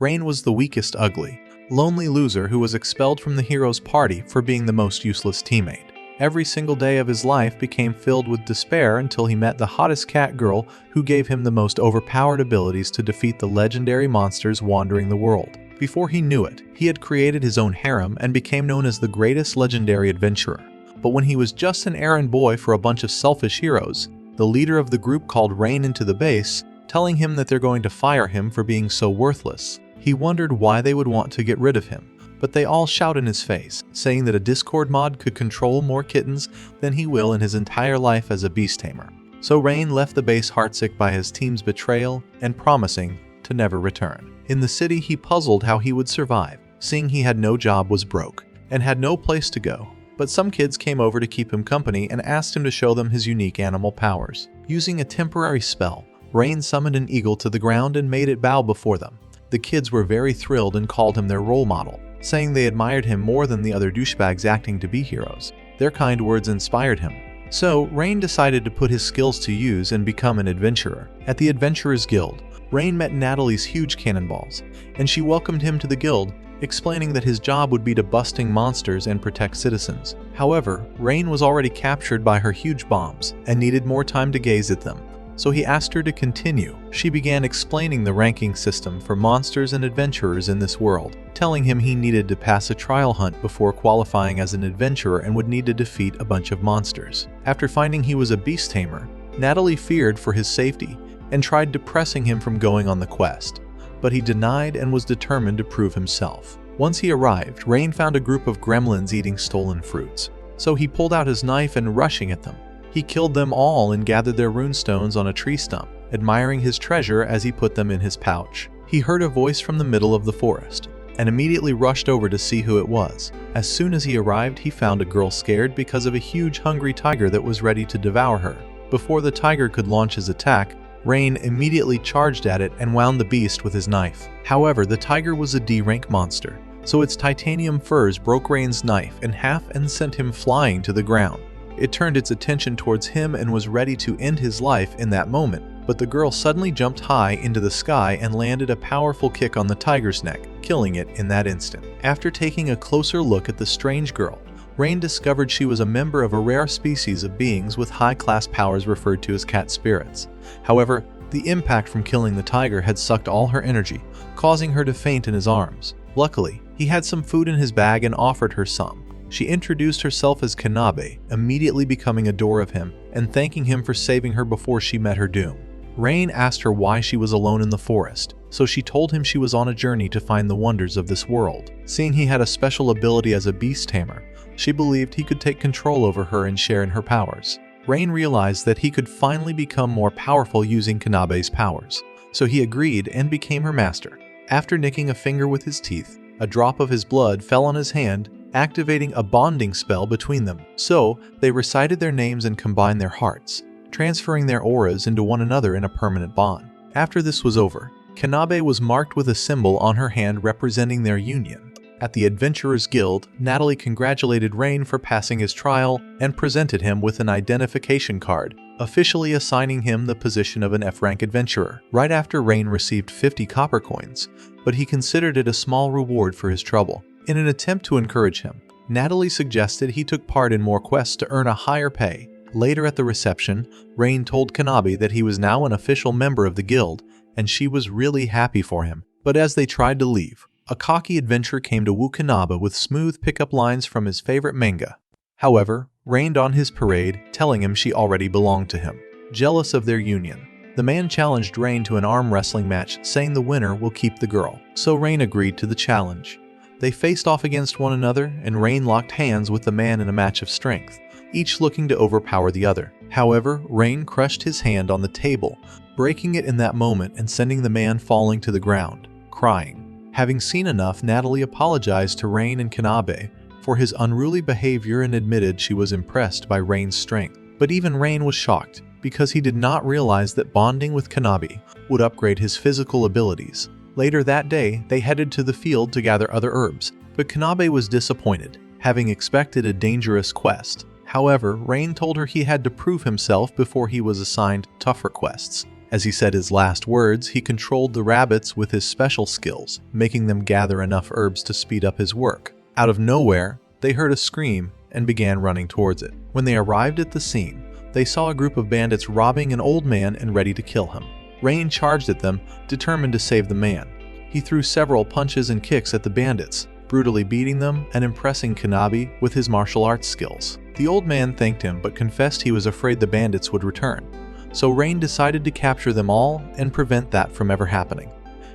Rain was the weakest ugly, lonely loser who was expelled from the hero's party for being the most useless teammate. Every single day of his life became filled with despair until he met the hottest cat girl who gave him the most overpowered abilities to defeat the legendary monsters wandering the world. Before he knew it, he had created his own harem and became known as the greatest legendary adventurer. But when he was just an errand boy for a bunch of selfish heroes, the leader of the group called Rain into the base, telling him that they're going to fire him for being so worthless. He wondered why they would want to get rid of him, but they all shout in his face, saying that a Discord mod could control more kittens than he will in his entire life as a beast tamer. So Rain left the base heartsick by his team's betrayal and promising to never return. In the city, he puzzled how he would survive, seeing he had no job, was broke, and had no place to go. But some kids came over to keep him company and asked him to show them his unique animal powers. Using a temporary spell, Rain summoned an eagle to the ground and made it bow before them. The kids were very thrilled and called him their role model, saying they admired him more than the other douchebags acting to be heroes. Their kind words inspired him. So, Rain decided to put his skills to use and become an adventurer. At the Adventurers Guild, Rain met Natalie's huge cannonballs, and she welcomed him to the guild, explaining that his job would be to busting monsters and protect citizens. However, Rain was already captured by her huge bombs and needed more time to gaze at them, so he asked her to continue. She began explaining the ranking system for monsters and adventurers in this world, telling him he needed to pass a trial hunt before qualifying as an adventurer and would need to defeat a bunch of monsters. After finding he was a beast tamer, Natalie feared for his safety and tried depressing him from going on the quest, but he denied and was determined to prove himself. Once he arrived, Rain found a group of gremlins eating stolen fruits, so he pulled out his knife and rushing at them. He killed them all and gathered their runestones on a tree stump, admiring his treasure as he put them in his pouch. He heard a voice from the middle of the forest, and immediately rushed over to see who it was. As soon as he arrived, he found a girl scared because of a huge hungry tiger that was ready to devour her. Before the tiger could launch his attack, Rain immediately charged at it and wound the beast with his knife. However, the tiger was a D-rank monster, so its titanium furs broke Rain's knife in half and sent him flying to the ground. It turned its attention towards him and was ready to end his life in that moment, but the girl suddenly jumped high into the sky and landed a powerful kick on the tiger's neck, killing it in that instant. After taking a closer look at the strange girl, Rain discovered she was a member of a rare species of beings with high-class powers referred to as cat spirits. However, the impact from killing the tiger had sucked all her energy, causing her to faint in his arms. Luckily, he had some food in his bag and offered her some. She introduced herself as Kanabe, immediately becoming adored of him and thanking him for saving her before she met her doom. Rain asked her why she was alone in the forest, so she told him she was on a journey to find the wonders of this world. Seeing he had a special ability as a beast tamer, she believed he could take control over her and share in her powers. Rain realized that he could finally become more powerful using Kanabe's powers, so he agreed and became her master. After nicking a finger with his teeth, a drop of his blood fell on his hand, activating a bonding spell between them. So, they recited their names and combined their hearts, transferring their auras into one another in a permanent bond. After this was over, Kanabe was marked with a symbol on her hand representing their union. At the Adventurers Guild, Natalie congratulated Rain for passing his trial and presented him with an identification card, officially assigning him the position of an F-rank adventurer. Right after, Rain received 50 copper coins, but he considered it a small reward for his trouble. In an attempt to encourage him, Natalie suggested he took part in more quests to earn a higher pay. Later at the reception, Rain told Kanabe that he was now an official member of the guild, and she was really happy for him. But as they tried to leave, a cocky adventurer came to woo Kanabe with smooth pickup lines from his favorite manga. However, rained on his parade, telling him she already belonged to him. Jealous of their union, the man challenged Rain to an arm wrestling match, saying the winner will keep the girl. So Rain agreed to the challenge. They faced off against one another, and Rain locked hands with the man in a match of strength, each looking to overpower the other. However, Rain crushed his hand on the table, breaking it in that moment and sending the man falling to the ground, crying. Having seen enough, Natalie apologized to Rain and Kanabe for his unruly behavior and admitted she was impressed by Rain's strength. But even Rain was shocked, because he did not realize that bonding with Kanabe would upgrade his physical abilities. Later that day, they headed to the field to gather other herbs, but Kanabe was disappointed, having expected a dangerous quest. However, Rain told her he had to prove himself before he was assigned tougher quests, As he said his last words, he controlled the rabbits with his special skills, making them gather enough herbs to speed up his work. Out of nowhere, they heard a scream and began running towards it. When they arrived at the scene, they saw a group of bandits robbing an old man and ready to kill him. Rain charged at them, determined to save the man. He threw several punches and kicks at the bandits, brutally beating them and impressing Kanabe with his martial arts skills. The old man thanked him but confessed he was afraid the bandits would return. So Rain decided to capture them all and prevent that from ever happening.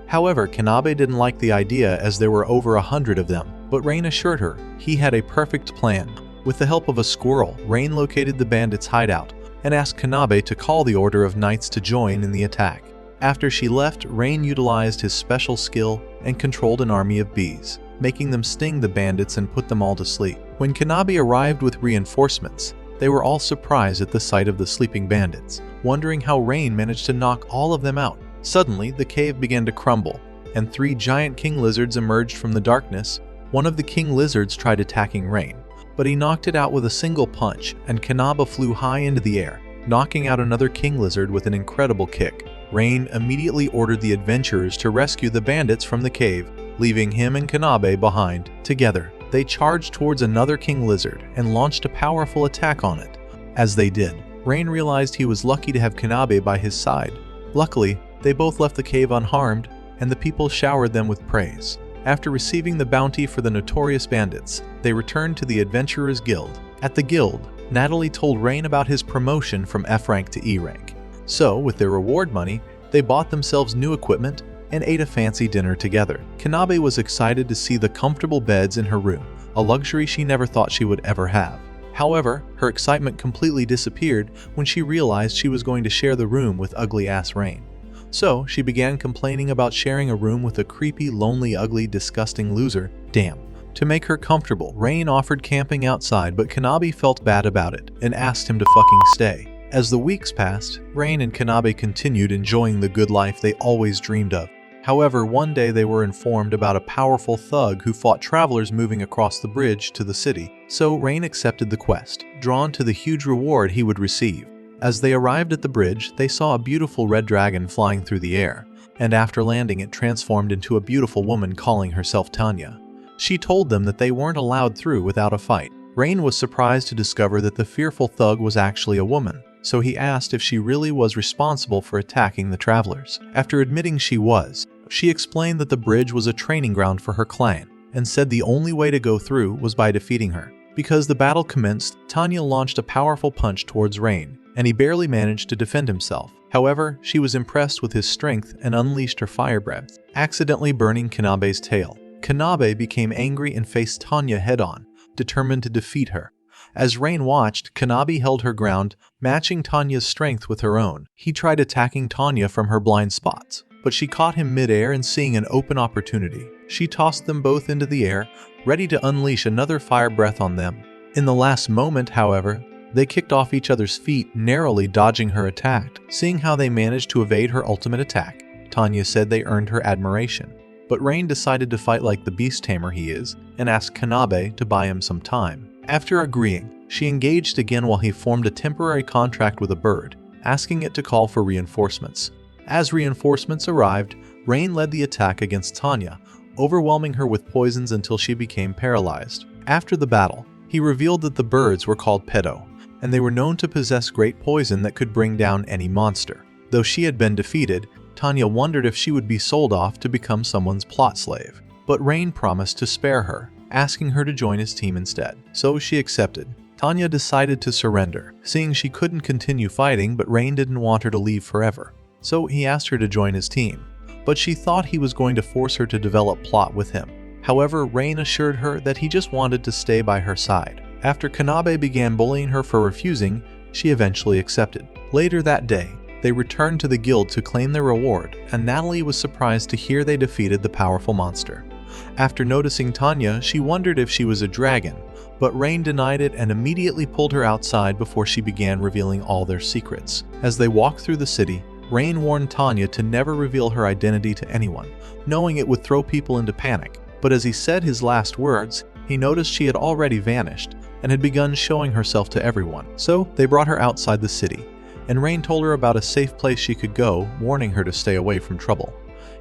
However, Kanabe didn't like the idea as there were over 100 of them, but Rain assured her he had a perfect plan. With the help of a squirrel, Rain located the bandits' hideout and asked Kanabe to call the order of knights to join in the attack. After she left, Rain utilized his special skill and controlled an army of bees, making them sting the bandits and put them all to sleep. When Kanabe arrived with reinforcements, they were all surprised at the sight of the sleeping bandits, wondering how Rain managed to knock all of them out. Suddenly, the cave began to crumble, and 3 giant king lizards emerged from the darkness. One of the king lizards tried attacking Rain, but he knocked it out with a single punch, and Kanabe flew high into the air, knocking out another king lizard with an incredible kick. Rain immediately ordered the adventurers to rescue the bandits from the cave, leaving him and Kanabe behind. Together, they charged towards another king lizard and launched a powerful attack on it. As they did, Rain realized he was lucky to have Kanabe by his side. Luckily, they both left the cave unharmed, and the people showered them with praise. After receiving the bounty for the notorious bandits, they returned to the Adventurers Guild. At the guild, Natalie told Rain about his promotion from F rank to E rank. So, with their reward money, they bought themselves new equipment and ate a fancy dinner together. Kanabe was excited to see the comfortable beds in her room, a luxury she never thought she would ever have. However, her excitement completely disappeared when she realized she was going to share the room with ugly-ass Rain. So, she began complaining about sharing a room with a creepy, lonely, ugly, disgusting loser. Damn. To make her comfortable, Rain offered camping outside, but Kanabe felt bad about it and asked him to fucking stay. As the weeks passed, Rain and Kanabe continued enjoying the good life they always dreamed of. However, one day they were informed about a powerful thug who fought travelers moving across the bridge to the city. So Rain accepted the quest, drawn to the huge reward he would receive. As they arrived at the bridge, they saw a beautiful red dragon flying through the air, and after landing it transformed into a beautiful woman calling herself Tanya. She told them that they weren't allowed through without a fight. Rain was surprised to discover that the fearful thug was actually a woman, so he asked if she really was responsible for attacking the travelers. After admitting she was, she explained that the bridge was a training ground for her clan, and said the only way to go through was by defeating her. Because the battle commenced, Tanya launched a powerful punch towards Rain, and he barely managed to defend himself. However, she was impressed with his strength and unleashed her fire breath, accidentally burning Kanabe's tail. Kanabe became angry and faced Tanya head-on, determined to defeat her. As Rain watched, Kanabe held her ground, matching Tanya's strength with her own. He tried attacking Tanya from her blind spots, but she caught him mid-air, and seeing an open opportunity, she tossed them both into the air, ready to unleash another fire breath on them. In the last moment, however, they kicked off each other's feet, narrowly dodging her attack. Seeing how they managed to evade her ultimate attack, Tanya said they earned her admiration. But Rain decided to fight like the beast tamer he is, and asked Kanabe to buy him some time. After agreeing, she engaged again while he formed a temporary contract with a bird, asking it to call for reinforcements. As reinforcements arrived, Rain led the attack against Tanya, overwhelming her with poisons until she became paralyzed. After the battle, he revealed that the birds were called pedo, and they were known to possess great poison that could bring down any monster. Though she had been defeated, Tanya wondered if she would be sold off to become someone's plot slave. But Rain promised to spare her, asking her to join his team instead. So she accepted. Tanya decided to surrender, seeing she couldn't continue fighting, but Rain didn't want her to leave forever. So he asked her to join his team, but she thought he was going to force her to develop plot with him. However, Rain assured her that he just wanted to stay by her side. After Kanabe began bullying her for refusing, she eventually accepted. Later that day, they returned to the guild to claim their reward, and Natalie was surprised to hear they defeated the powerful monster. After noticing Tanya, she wondered if she was a dragon, but Rain denied it and immediately pulled her outside before she began revealing all their secrets. As they walked through the city, Rain warned Tanya to never reveal her identity to anyone, knowing it would throw people into panic. But as he said his last words, he noticed she had already vanished and had begun showing herself to everyone. So they brought her outside the city, and Rain told her about a safe place she could go, warning her to stay away from trouble.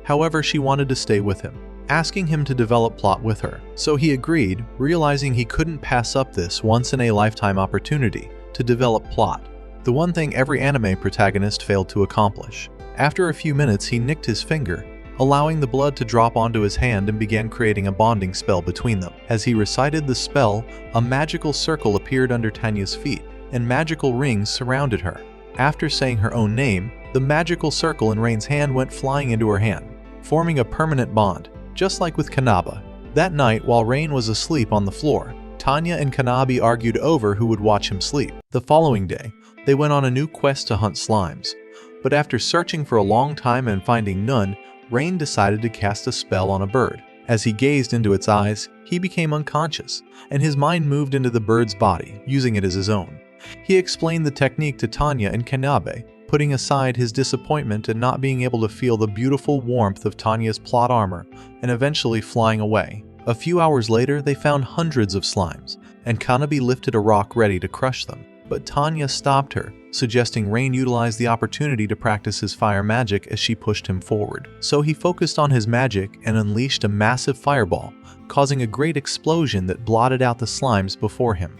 However, she wanted to stay with him, asking him to develop plot with her. So he agreed, realizing he couldn't pass up this once-in-a-lifetime opportunity to develop plot, the one thing every anime protagonist failed to accomplish. After a few minutes, he nicked his finger, allowing the blood to drop onto his hand, and began creating a bonding spell between them. As he recited the spell, a magical circle appeared under Tanya's feet, and magical rings surrounded her. After saying her own name, the magical circle in Rain's hand went flying into her hand, forming a permanent bond, just like with Kanaba. That night, while Rain was asleep on the floor, Tanya and Kanabe argued over who would watch him sleep. The following day, they went on a new quest to hunt slimes. But after searching for a long time and finding none, Rain decided to cast a spell on a bird. As he gazed into its eyes, he became unconscious, and his mind moved into the bird's body, using it as his own. He explained the technique to Tanya and Kanabe, putting aside his disappointment and not being able to feel the beautiful warmth of Tanya's plot armor, and eventually flying away. A few hours later, they found hundreds of slimes, and Kanabe lifted a rock ready to crush them. But Tanya stopped her, suggesting Rain utilize the opportunity to practice his fire magic as she pushed him forward. So he focused on his magic and unleashed a massive fireball, causing a great explosion that blotted out the slimes before him.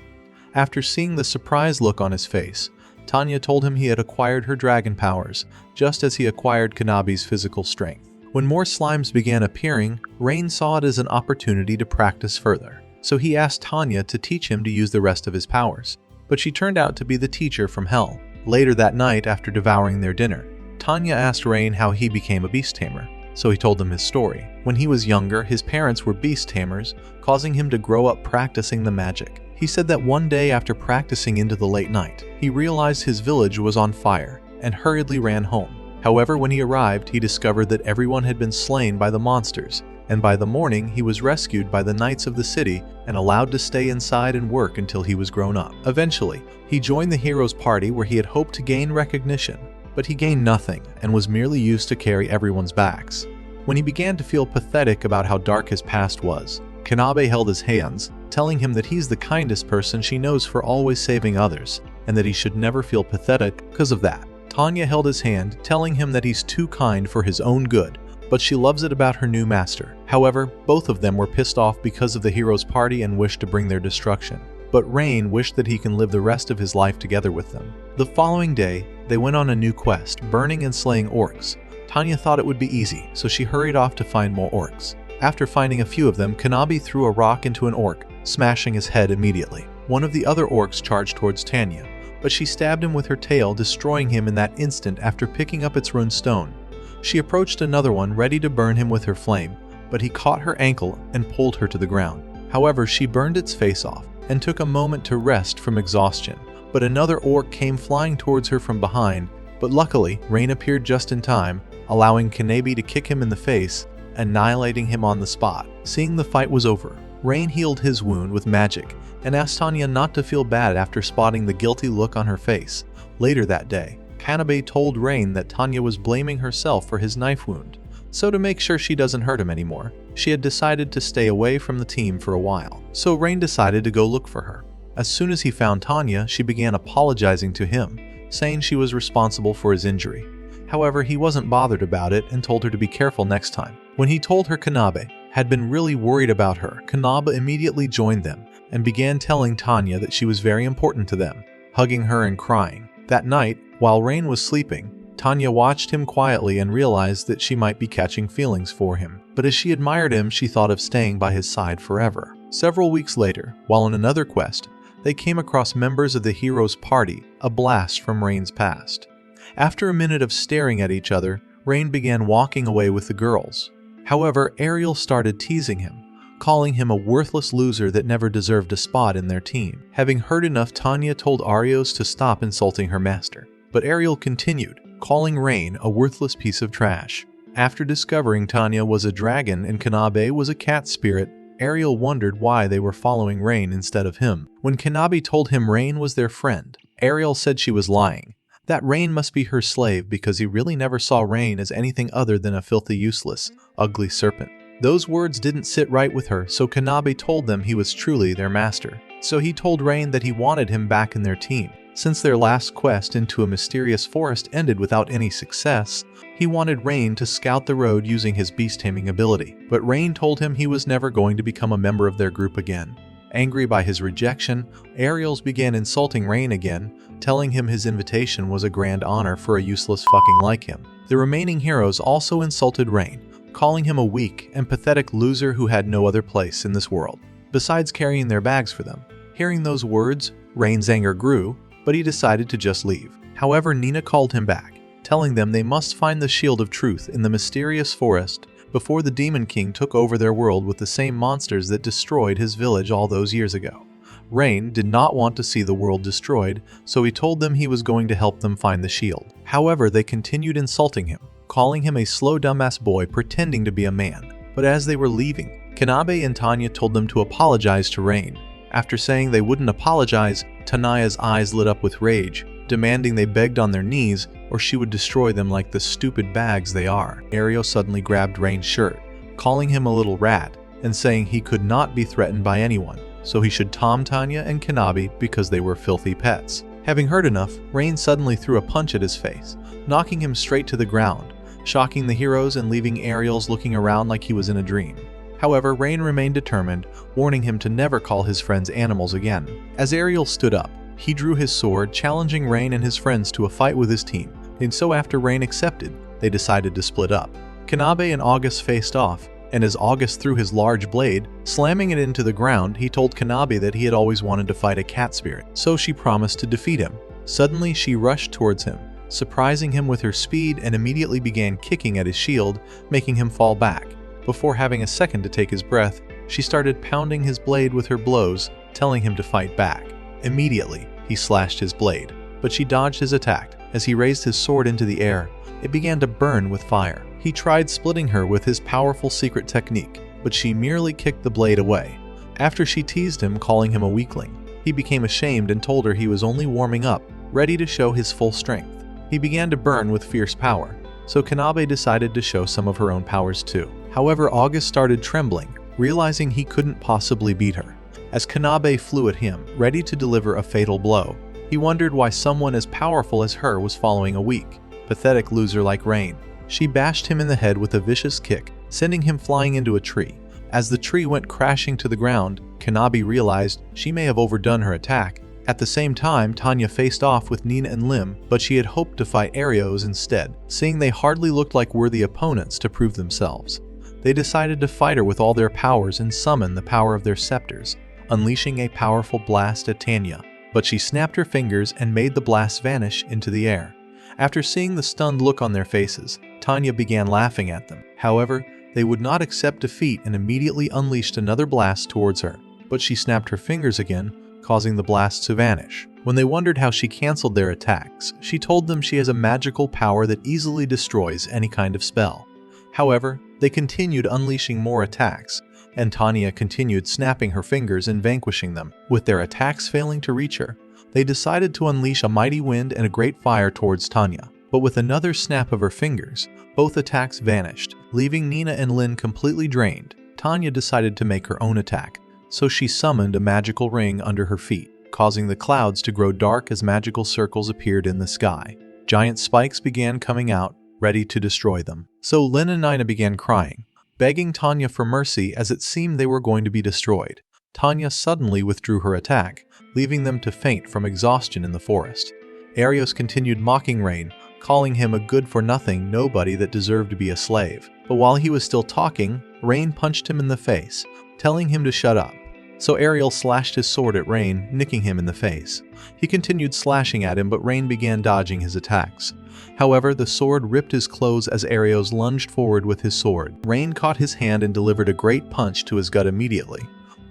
After seeing the surprised look on his face, Tanya told him he had acquired her dragon powers, just as he acquired Kanabe's physical strength. When more slimes began appearing, Rain saw it as an opportunity to practice further. So he asked Tanya to teach him to use the rest of his powers. But she turned out to be the teacher from hell. Later that night, after devouring their dinner, Tanya asked Rain how he became a beast tamer, so he told them his story. When he was younger, his parents were beast tamers, causing him to grow up practicing the magic. He said that one day after practicing into the late night, he realized his village was on fire and hurriedly ran home. However, when he arrived, he discovered that everyone had been slain by the monsters, and by the morning he was rescued by the knights of the city and allowed to stay inside and work until he was grown up. Eventually, he joined the hero's party where he had hoped to gain recognition, but he gained nothing and was merely used to carry everyone's backs. When he began to feel pathetic about how dark his past was, Kanabe held his hands, telling him that he's the kindest person she knows for always saving others, and that he should never feel pathetic because of that. Tanya held his hand, telling him that he's too kind for his own good, but she loves it about her new master. However, both of them were pissed off because of the hero's party and wished to bring their destruction. But Rain wished that he can live the rest of his life together with them. The following day, they went on a new quest, burning and slaying orcs. Tanya thought it would be easy, so she hurried off to find more orcs. After finding a few of them, Kanabe threw a rock into an orc, smashing his head immediately. One of the other orcs charged towards Tanya, but she stabbed him with her tail, destroying him in that instant after picking up its rune stone. She approached another one, ready to burn him with her flame, but he caught her ankle and pulled her to the ground. However, she burned its face off and took a moment to rest from exhaustion, but another orc came flying towards her from behind, but luckily, Rain appeared just in time, allowing Kanabe to kick him in the face, annihilating him on the spot. Seeing the fight was over, Rain healed his wound with magic and asked Tanya not to feel bad after spotting the guilty look on her face. Later that day, Kanabe told Rain that Tanya was blaming herself for his knife wound, so to make sure she doesn't hurt him anymore, she had decided to stay away from the team for a while. So Rain decided to go look for her. As soon as he found Tanya, she began apologizing to him, saying she was responsible for his injury. However, he wasn't bothered about it and told her to be careful next time. When he told her Kanabe had been really worried about her, Kanabe immediately joined them and began telling Tanya that she was very important to them, hugging her and crying. That night, while Rain was sleeping, Tanya watched him quietly and realized that she might be catching feelings for him. But as she admired him, she thought of staying by his side forever. Several weeks later, while on another quest, they came across members of the hero's party, a blast from Rain's past. After a minute of staring at each other, Rain began walking away with the girls. However, Ariel started teasing him, calling him a worthless loser that never deserved a spot in their team. Having heard enough, Tanya told Arios to stop insulting her master. But Ariel continued, calling Rain a worthless piece of trash. After discovering Tanya was a dragon and Kanabe was a cat spirit, Ariel wondered why they were following Rain instead of him. When Kanabe told him Rain was their friend, Ariel said she was lying, that Rain must be her slave because he really never saw Rain as anything other than a filthy, useless, ugly serpent. Those words didn't sit right with her, so Kanabe told them he was truly their master. So he told Rain that he wanted him back in their team, Since their last quest into a mysterious forest ended without any success, he wanted Rain to scout the road using his beast-taming ability, but Rain told him he was never going to become a member of their group again. Angry by his rejection, Ariels began insulting Rain again, telling him his invitation was a grand honor for a useless fucking like him. The remaining heroes also insulted Rain, calling him a weak and pathetic loser who had no other place in this world, besides carrying their bags for them. Hearing those words, Rain's anger grew, but he decided to just leave. However, Nina called him back, telling them they must find the Shield of Truth in the mysterious forest before the Demon King took over their world with the same monsters that destroyed his village all those years ago. Rain did not want to see the world destroyed, so he told them he was going to help them find the shield. However, they continued insulting him, calling him a slow dumbass boy pretending to be a man. But as they were leaving, Kanabe and Tanya told them to apologize to Rain. After saying they wouldn't apologize, Tanaya's eyes lit up with rage, demanding they begged on their knees or she would destroy them like the stupid bags they are. Ario suddenly grabbed Rain's shirt, calling him a little rat, and saying he could not be threatened by anyone, so he should tom Tanya and Kanabe because they were filthy pets. Having heard enough, Rain suddenly threw a punch at his face, knocking him straight to the ground, shocking the heroes and leaving Ariels looking around like he was in a dream. However, Rain remained determined, warning him to never call his friends animals again. As Ariel stood up, he drew his sword, challenging Rain and his friends to a fight with his team, and so after Rain accepted, they decided to split up. Kanabe and August faced off, and as August threw his large blade, slamming it into the ground, he told Kanabe that he had always wanted to fight a cat spirit, so she promised to defeat him. Suddenly, she rushed towards him, surprising him with her speed and immediately began kicking at his shield, making him fall back. Before having a second to take his breath, she started pounding his blade with her blows, telling him to fight back. Immediately, he slashed his blade, but she dodged his attack. As he raised his sword into the air, it began to burn with fire. He tried splitting her with his powerful secret technique, but she merely kicked the blade away. After she teased him, calling him a weakling, he became ashamed and told her he was only warming up, ready to show his full strength. He began to burn with fierce power, so Kanabe decided to show some of her own powers too. However, August started trembling, realizing he couldn't possibly beat her. As Kanabe flew at him, ready to deliver a fatal blow, he wondered why someone as powerful as her was following a weak, pathetic loser like Rain. She bashed him in the head with a vicious kick, sending him flying into a tree. As the tree went crashing to the ground, Kanabe realized she may have overdone her attack. At the same time, Tanya faced off with Nina and Lim, but she had hoped to fight Arios instead, seeing they hardly looked like worthy opponents to prove themselves. They decided to fight her with all their powers and summon the power of their scepters, unleashing a powerful blast at Tanya. But she snapped her fingers and made the blast vanish into the air. After seeing the stunned look on their faces, Tanya began laughing at them. However, they would not accept defeat and immediately unleashed another blast towards her. But she snapped her fingers again, causing the blast to vanish. When they wondered how she canceled their attacks, she told them she has a magical power that easily destroys any kind of spell. However, they continued unleashing more attacks, and Tanya continued snapping her fingers and vanquishing them. With their attacks failing to reach her, they decided to unleash a mighty wind and a great fire towards Tanya. But with another snap of her fingers, both attacks vanished, leaving Nina and Lin completely drained. Tanya decided to make her own attack, so she summoned a magical ring under her feet, causing the clouds to grow dark as magical circles appeared in the sky. Giant spikes began coming out, ready to destroy them. So Lin and Nina began crying, begging Tanya for mercy as it seemed they were going to be destroyed. Tanya suddenly withdrew her attack, leaving them to faint from exhaustion in the forest. Arios continued mocking Rain, calling him a good-for-nothing nobody that deserved to be a slave. But while he was still talking, Rain punched him in the face, telling him to shut up. So Ariel slashed his sword at Rain, nicking him in the face. He continued slashing at him, but Rain began dodging his attacks. However, the sword ripped his clothes as Arios lunged forward with his sword. Rain caught his hand and delivered a great punch to his gut immediately.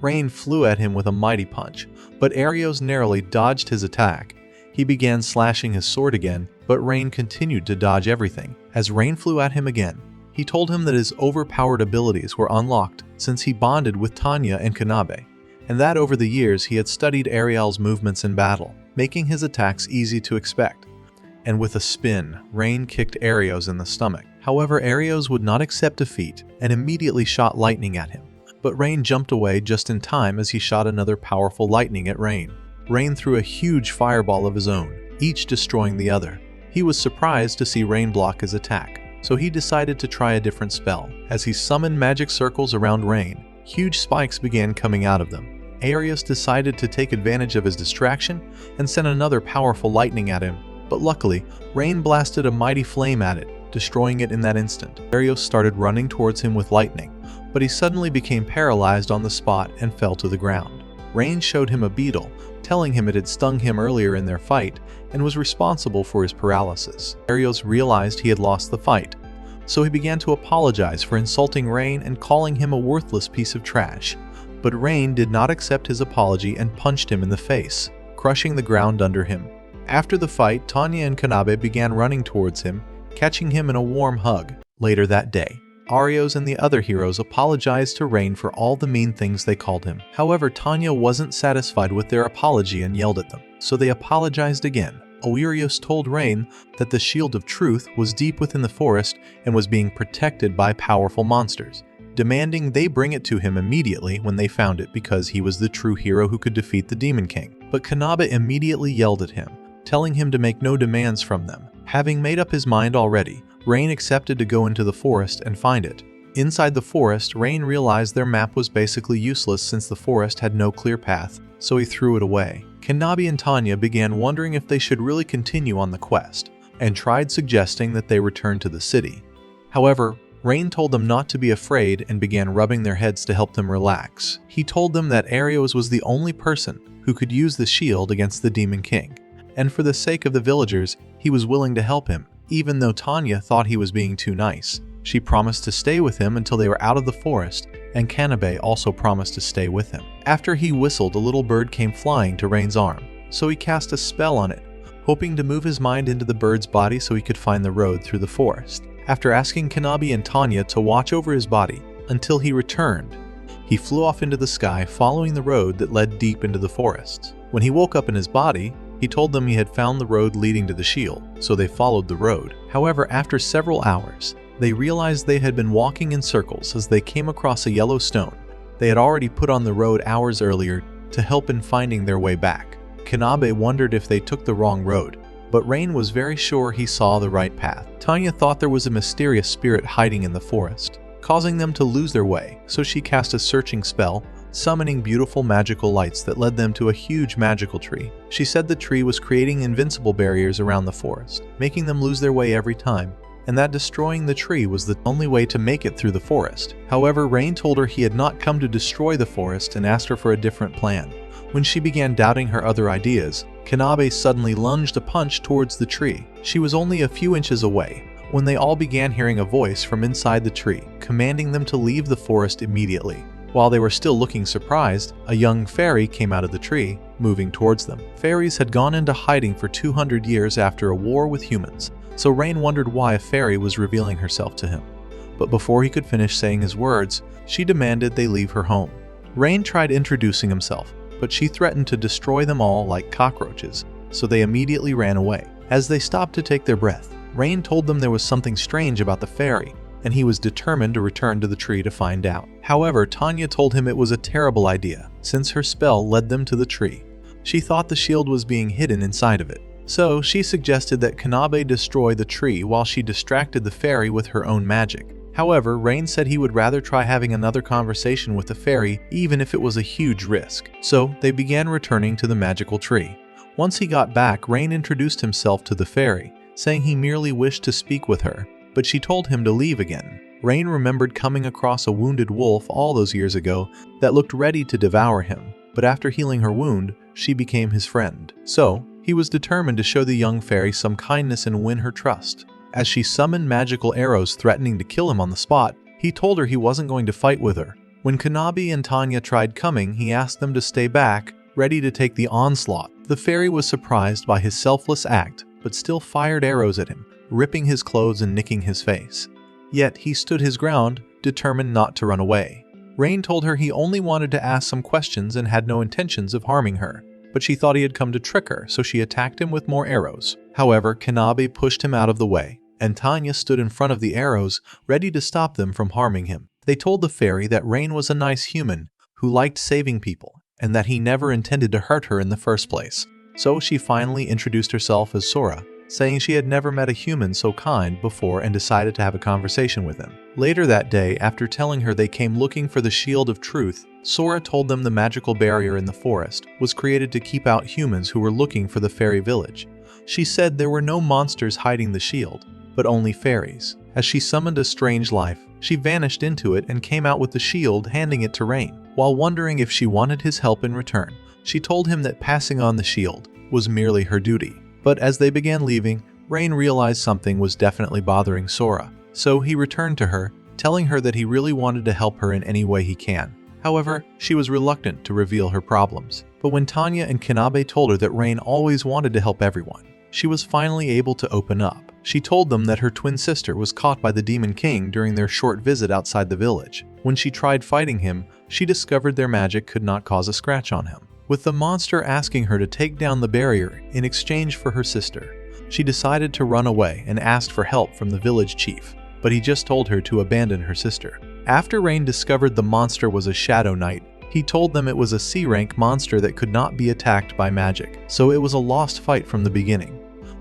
Rain flew at him with a mighty punch, but Arios narrowly dodged his attack. He began slashing his sword again, but Rain continued to dodge everything. As Rain flew at him again, he told him that his overpowered abilities were unlocked since he bonded with Tanya and Kanabe, and that over the years he had studied Ariel's movements in battle, making his attacks easy to expect. And with a spin, Rain kicked Arios in the stomach. However, Arios would not accept defeat and immediately shot lightning at him. But Rain jumped away just in time as he shot another powerful lightning at Rain. Rain threw a huge fireball of his own, each destroying the other. He was surprised to see Rain block his attack, so he decided to try a different spell. As he summoned magic circles around Rain, huge spikes began coming out of them. Arius decided to take advantage of his distraction and sent another powerful lightning at him, but luckily, Rain blasted a mighty flame at it, destroying it in that instant. Arius started running towards him with lightning, but he suddenly became paralyzed on the spot and fell to the ground. Rain showed him a beetle, telling him it had stung him earlier in their fight and was responsible for his paralysis. Arius realized he had lost the fight, so he began to apologize for insulting Rain and calling him a worthless piece of trash. But Rain did not accept his apology and punched him in the face, crushing the ground under him. After the fight, Tanya and Kanabe began running towards him, catching him in a warm hug. Later that day, Arios and the other heroes apologized to Rain for all the mean things they called him. However, Tanya wasn't satisfied with their apology and yelled at them, so they apologized again. Oirios told Rain that the Shield of Truth was deep within the forest and was being protected by powerful monsters, demanding they bring it to him immediately when they found it because he was the true hero who could defeat the Demon King. But Kanabe immediately yelled at him, telling him to make no demands from them. Having made up his mind already, Rain accepted to go into the forest and find it. Inside the forest, Rain realized their map was basically useless since the forest had no clear path, so he threw it away. Kanabe and Tanya began wondering if they should really continue on the quest, and tried suggesting that they return to the city. However, Rain told them not to be afraid and began rubbing their heads to help them relax. He told them that Arios was the only person who could use the shield against the Demon King, and for the sake of the villagers, he was willing to help him, even though Tanya thought he was being too nice. She promised to stay with him until they were out of the forest, and Kanabe also promised to stay with him. After he whistled, a little bird came flying to Rain's arm, so he cast a spell on it, hoping to move his mind into the bird's body so he could find the road through the forest. After asking Kanabe and Tanya to watch over his body until he returned, he flew off into the sky following the road that led deep into the forest. When he woke up in his body, he told them he had found the road leading to the shield, so they followed the road. However, after several hours, they realized they had been walking in circles as they came across a yellow stone they had already put on the road hours earlier to help in finding their way back. Kanabe wondered if they took the wrong road, but Rain was very sure he saw the right path. Tanya thought there was a mysterious spirit hiding in the forest, causing them to lose their way, so she cast a searching spell, summoning beautiful magical lights that led them to a huge magical tree. She said the tree was creating invincible barriers around the forest, making them lose their way every time, and that destroying the tree was the only way to make it through the forest. However, Rain told her he had not come to destroy the forest and asked her for a different plan. When she began doubting her other ideas, Kanabe suddenly lunged a punch towards the tree. She was only a few inches away when they all began hearing a voice from inside the tree, commanding them to leave the forest immediately. While they were still looking surprised, a young fairy came out of the tree, moving towards them. Fairies had gone into hiding for 200 years after a war with humans, so Rain wondered why a fairy was revealing herself to him. But before he could finish saying his words, she demanded they leave her home. Rain tried introducing himself, but she threatened to destroy them all like cockroaches, so they immediately ran away. As they stopped to take their breath, Rain told them there was something strange about the fairy, and he was determined to return to the tree to find out. However, Tanya told him it was a terrible idea, since her spell led them to the tree. She thought the shield was being hidden inside of it, so she suggested that Kanabe destroy the tree while she distracted the fairy with her own magic. However, Rain said he would rather try having another conversation with the fairy even if it was a huge risk. So they began returning to the magical tree. Once he got back, Rain introduced himself to the fairy, saying he merely wished to speak with her, but she told him to leave again. Rain remembered coming across a wounded wolf all those years ago that looked ready to devour him, but after healing her wound, she became his friend. So, he was determined to show the young fairy some kindness and win her trust. As she summoned magical arrows threatening to kill him on the spot, he told her he wasn't going to fight with her. When Kanabe and Tanya tried coming, he asked them to stay back, ready to take the onslaught. The fairy was surprised by his selfless act, but still fired arrows at him, ripping his clothes and nicking his face. Yet he stood his ground, determined not to run away. Rain told her he only wanted to ask some questions and had no intentions of harming her, but she thought he had come to trick her, so she attacked him with more arrows. However, Kanabe pushed him out of the way, and Tanya stood in front of the arrows, ready to stop them from harming him. They told the fairy that Rain was a nice human who liked saving people, and that he never intended to hurt her in the first place. So she finally introduced herself as Sora, saying she had never met a human so kind before and decided to have a conversation with him. Later that day, after telling her they came looking for the Shield of Truth, Sora told them the magical barrier in the forest was created to keep out humans who were looking for the fairy village. She said there were no monsters hiding the shield, but only fairies. As she summoned a strange life, she vanished into it and came out with the shield, handing it to Rain. While wondering if she wanted his help in return, she told him that passing on the shield was merely her duty. But as they began leaving, Rain realized something was definitely bothering Sora, so he returned to her, telling her that he really wanted to help her in any way he can. However, she was reluctant to reveal her problems. But when Tanya and Kanabe told her that Rain always wanted to help everyone, she was finally able to open up. She told them that her twin sister was caught by the Demon King during their short visit outside the village. When she tried fighting him, she discovered their magic could not cause a scratch on him. With the monster asking her to take down the barrier in exchange for her sister, she decided to run away and asked for help from the village chief, but he just told her to abandon her sister. After Rain discovered the monster was a Shadow Knight, he told them it was a C-rank monster that could not be attacked by magic, so it was a lost fight from the beginning.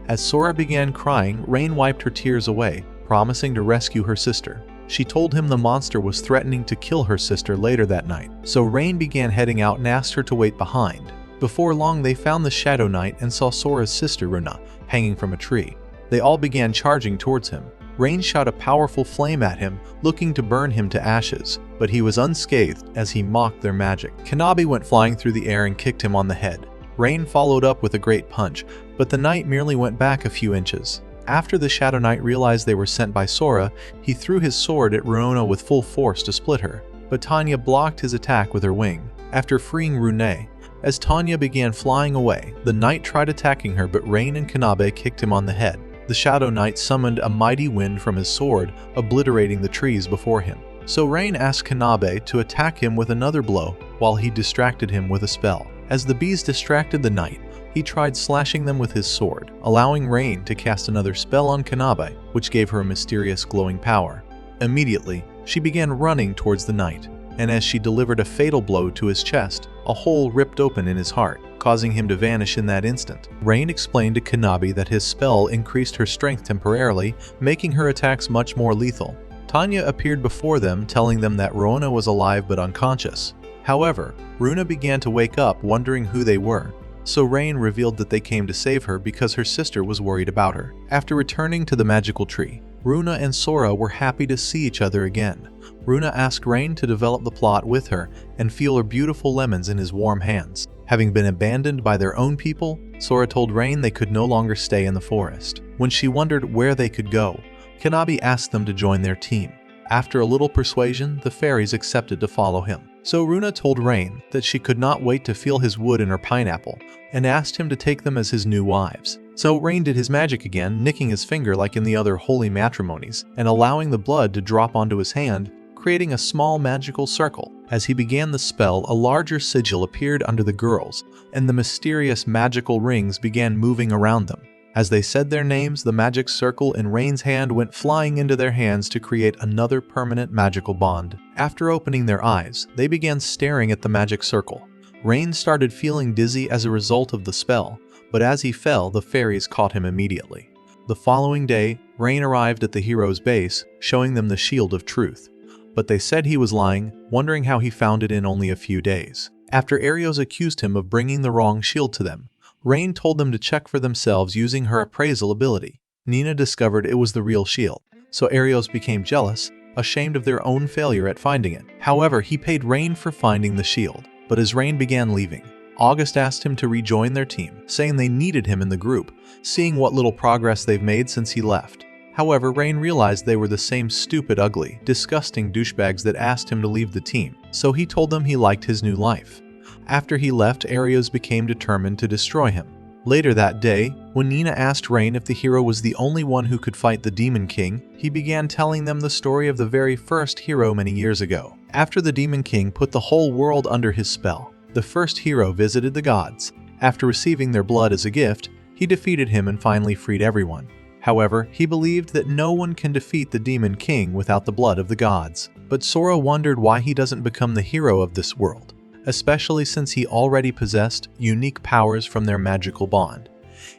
As Sora began crying, Rain wiped her tears away, promising to rescue her sister. She told him the monster was threatening to kill her sister later that night, so Rain began heading out and asked her to wait behind. Before long, they found the Shadow Knight and saw Sora's sister Runa hanging from a tree. They all began charging towards him. Rain shot a powerful flame at him, looking to burn him to ashes, but he was unscathed as he mocked their magic. Kanabe went flying through the air and kicked him on the head. Rain followed up with a great punch, but the knight merely went back a few inches. After the Shadow Knight realized they were sent by Sora, he threw his sword at Runa with full force to split her, but Tanya blocked his attack with her wing. After freeing Rune, as Tanya began flying away, the knight tried attacking her, but Rain and Kanabe kicked him on the head. The Shadow Knight summoned a mighty wind from his sword, obliterating the trees before him. So Rain asked Kanabe to attack him with another blow while he distracted him with a spell. As the bees distracted the knight, he tried slashing them with his sword, allowing Rain to cast another spell on Kanabe, which gave her a mysterious glowing power. Immediately, she began running towards the knight, and as she delivered a fatal blow to his chest, a hole ripped open in his heart, causing him to vanish in that instant. Rain explained to Kanabe that his spell increased her strength temporarily, making her attacks much more lethal. Tanya appeared before them, telling them that Rona was alive but unconscious. However, Runa began to wake up, wondering who they were. So Rain revealed that they came to save her because her sister was worried about her. After returning to the magical tree, Runa and Sora were happy to see each other again. Runa asked Rain to develop the plot with her and feel her beautiful lemons in his warm hands. Having been abandoned by their own people, Sora told Rain they could no longer stay in the forest. When she wondered where they could go, Kanabe asked them to join their team. After a little persuasion, the fairies accepted to follow him. So Runa told Rain that she could not wait to feel his wood in her pineapple, and asked him to take them as his new wives. So Rain did his magic again, nicking his finger like in the other holy matrimonies, and allowing the blood to drop onto his hand, creating a small magical circle. As he began the spell, a larger sigil appeared under the girls, and the mysterious magical rings began moving around them. As they said their names, the magic circle in Rain's hand went flying into their hands to create another permanent magical bond. After opening their eyes, they began staring at the magic circle. Rain started feeling dizzy as a result of the spell, but as he fell, the fairies caught him immediately. The following day, Rain arrived at the hero's base, showing them the Shield of Truth. But they said he was lying, wondering how he found it in only a few days. After Arios accused him of bringing the wrong shield to them, Rain told them to check for themselves using her appraisal ability. Nina discovered it was the real shield, so Arios became jealous, ashamed of their own failure at finding it. However, he paid Rain for finding the shield, but as Rain began leaving, August asked him to rejoin their team, saying they needed him in the group, seeing what little progress they've made since he left. However, Rain realized they were the same stupid, ugly, disgusting douchebags that asked him to leave the team, so he told them he liked his new life. After he left, Arios became determined to destroy him. Later that day, when Nina asked Rain if the hero was the only one who could fight the Demon King, he began telling them the story of the very first hero many years ago. After the Demon King put the whole world under his spell, the first hero visited the gods. After receiving their blood as a gift, he defeated him and finally freed everyone. However, he believed that no one can defeat the Demon King without the blood of the gods. But Sora wondered why he doesn't become the hero of this world. especially since he already possessed unique powers from their magical bond.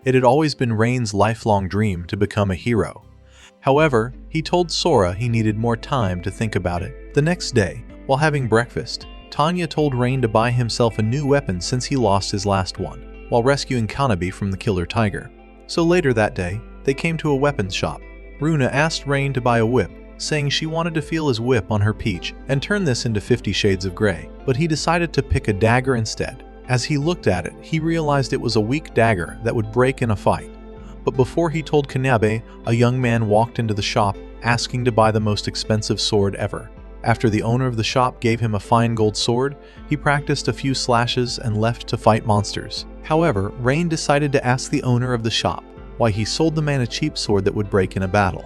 It had always been Rain's lifelong dream to become a hero. However, he told Sora he needed more time to think about it. The next day, while having breakfast, Tanya told Rain to buy himself a new weapon since he lost his last one, while rescuing Kanabe from the killer tiger. So later that day, they came to a weapons shop. Runa asked Rain to buy a whip, saying she wanted to feel his whip on her peach and turn this into 50 Shades of Grey, but he decided to pick a dagger instead. As he looked at it, he realized it was a weak dagger that would break in a fight. But before he told Kanabe, a young man walked into the shop asking to buy the most expensive sword ever. After the owner of the shop gave him a fine gold sword, he practiced a few slashes and left to fight monsters. However, Rain decided to ask the owner of the shop why he sold the man a cheap sword that would break in a battle.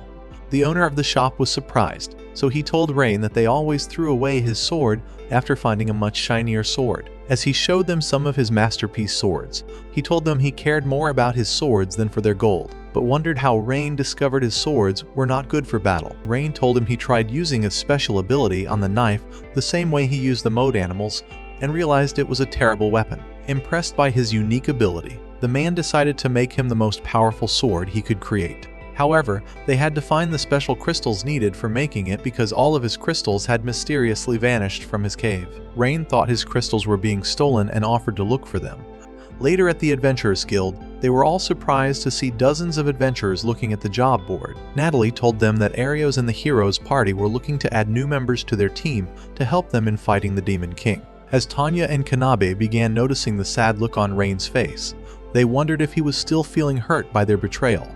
The owner of the shop was surprised, so he told Rain that they always threw away his sword after finding a much shinier sword. As he showed them some of his masterpiece swords, he told them he cared more about his swords than for their gold, but wondered how Rain discovered his swords were not good for battle. Rain told him he tried using his special ability on the knife the same way he used the mode animals and realized it was a terrible weapon. Impressed by his unique ability, the man decided to make him the most powerful sword he could create. However, they had to find the special crystals needed for making it because all of his crystals had mysteriously vanished from his cave. Rain thought his crystals were being stolen and offered to look for them. Later at the Adventurers Guild, they were all surprised to see dozens of adventurers looking at the job board. Natalie told them that Arios and the Heroes Party were looking to add new members to their team to help them in fighting the Demon King. As Tanya and Kanabe began noticing the sad look on Rain's face, they wondered if he was still feeling hurt by their betrayal.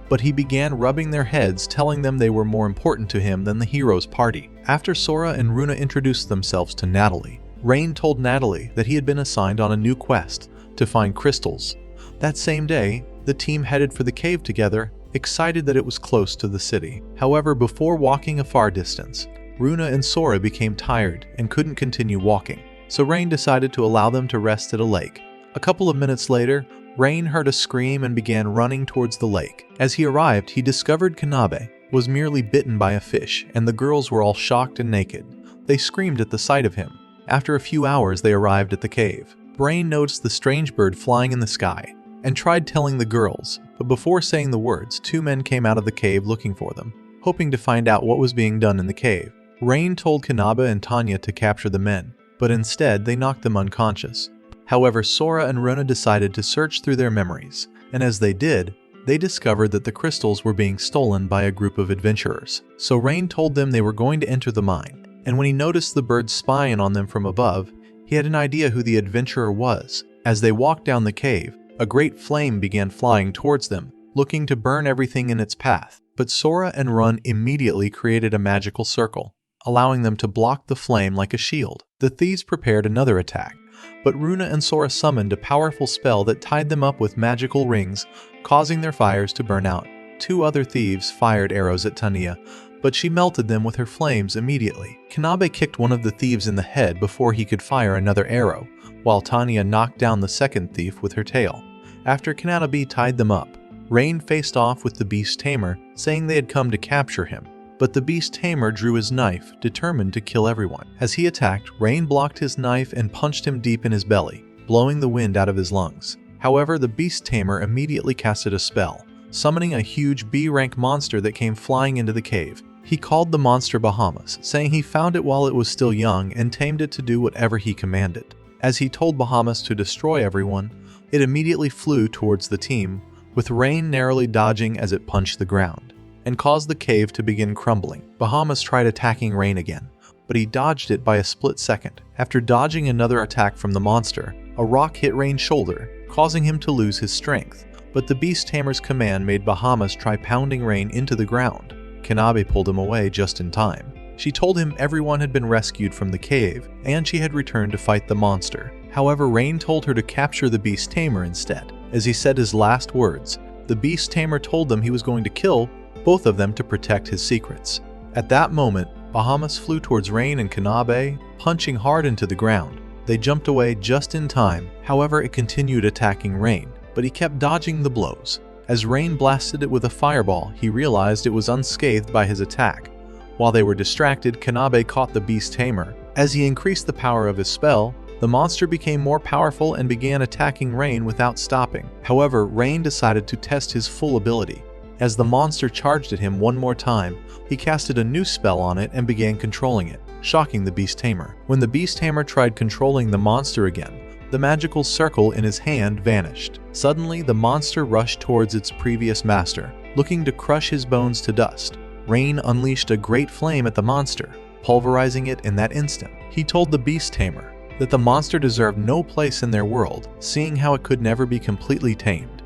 But he began rubbing their heads, telling them they were more important to him than the Heroes Party. After Sora and Runa introduced themselves to Natalie, Rain told Natalie that he had been assigned on a new quest to find crystals. That same day, the team headed for the cave together, excited that it was close to the city. However, before walking a far distance, Runa and Sora became tired and couldn't continue walking, so Rain decided to allow them to rest at a lake. A couple of minutes later, Rain heard a scream and began running towards the lake. As he arrived, he discovered Kanabe was merely bitten by a fish, and the girls were all shocked and naked. They screamed at the sight of him. After a few hours, they arrived at the cave. Rain noticed the strange bird flying in the sky and tried telling the girls, but before saying the words, two men came out of the cave looking for them, hoping to find out what was being done in the cave. Rain told Kanabe and Tanya to capture the men, but instead they knocked them unconscious. However, Sora and Runa decided to search through their memories, and as they did, they discovered that the crystals were being stolen by a group of adventurers. So Rain told them they were going to enter the mine, and when he noticed the birds spying on them from above, he had an idea who the adventurer was. As they walked down the cave, a great flame began flying towards them, looking to burn everything in its path. But Sora and Run immediately created a magical circle, allowing them to block the flame like a shield. The thieves prepared another attack, but Runa and Sora summoned a powerful spell that tied them up with magical rings, causing their fires to burn out. Two other thieves fired arrows at Tanya, but she melted them with her flames immediately. Kanabe kicked one of the thieves in the head before he could fire another arrow, while Tanya knocked down the second thief with her tail. After Kanabe tied them up, Rain faced off with the beast tamer, saying they had come to capture him. But the beast tamer drew his knife, determined to kill everyone. As he attacked, Rain blocked his knife and punched him deep in his belly, blowing the wind out of his lungs. However, the beast tamer immediately casted a spell, summoning a huge B-rank monster that came flying into the cave. He called the monster Bahamas, saying he found it while it was still young and tamed it to do whatever he commanded. As he told Bahamas to destroy everyone, it immediately flew towards the team, with Rain narrowly dodging as it punched the ground, and caused the cave to begin crumbling. Bahamas tried attacking Rain again, but he dodged it by a split second. After dodging another attack from the monster, a rock hit Rain's shoulder, causing him to lose his strength. But the beast tamer's command made Bahamas try pounding Rain into the ground. Kanabe pulled him away just in time. She told him everyone had been rescued from the cave, and she had returned to fight the monster. However, Rain told her to capture the beast tamer instead. As he said his last words, the beast tamer told them he was going to kill both of them to protect his secrets. At that moment, Bahamas flew towards Rain and Kanabe, punching hard into the ground. They jumped away just in time, however it continued attacking Rain, but he kept dodging the blows. As Rain blasted it with a fireball, he realized it was unscathed by his attack. While they were distracted, Kanabe caught the beast tamer. As he increased the power of his spell, the The monster became more powerful and began attacking Rain without stopping. However, Rain decided to test his full ability. As the monster charged at him one more time, he casted a new spell on it and began controlling it, shocking the beast tamer. When the beast tamer tried controlling the monster again, the magical circle in his hand vanished. Suddenly, the monster rushed towards its previous master, looking to crush his bones to dust. Rain unleashed a great flame at the monster, pulverizing it in that instant. He told the beast tamer that the monster deserved no place in their world, seeing how it could never be completely tamed.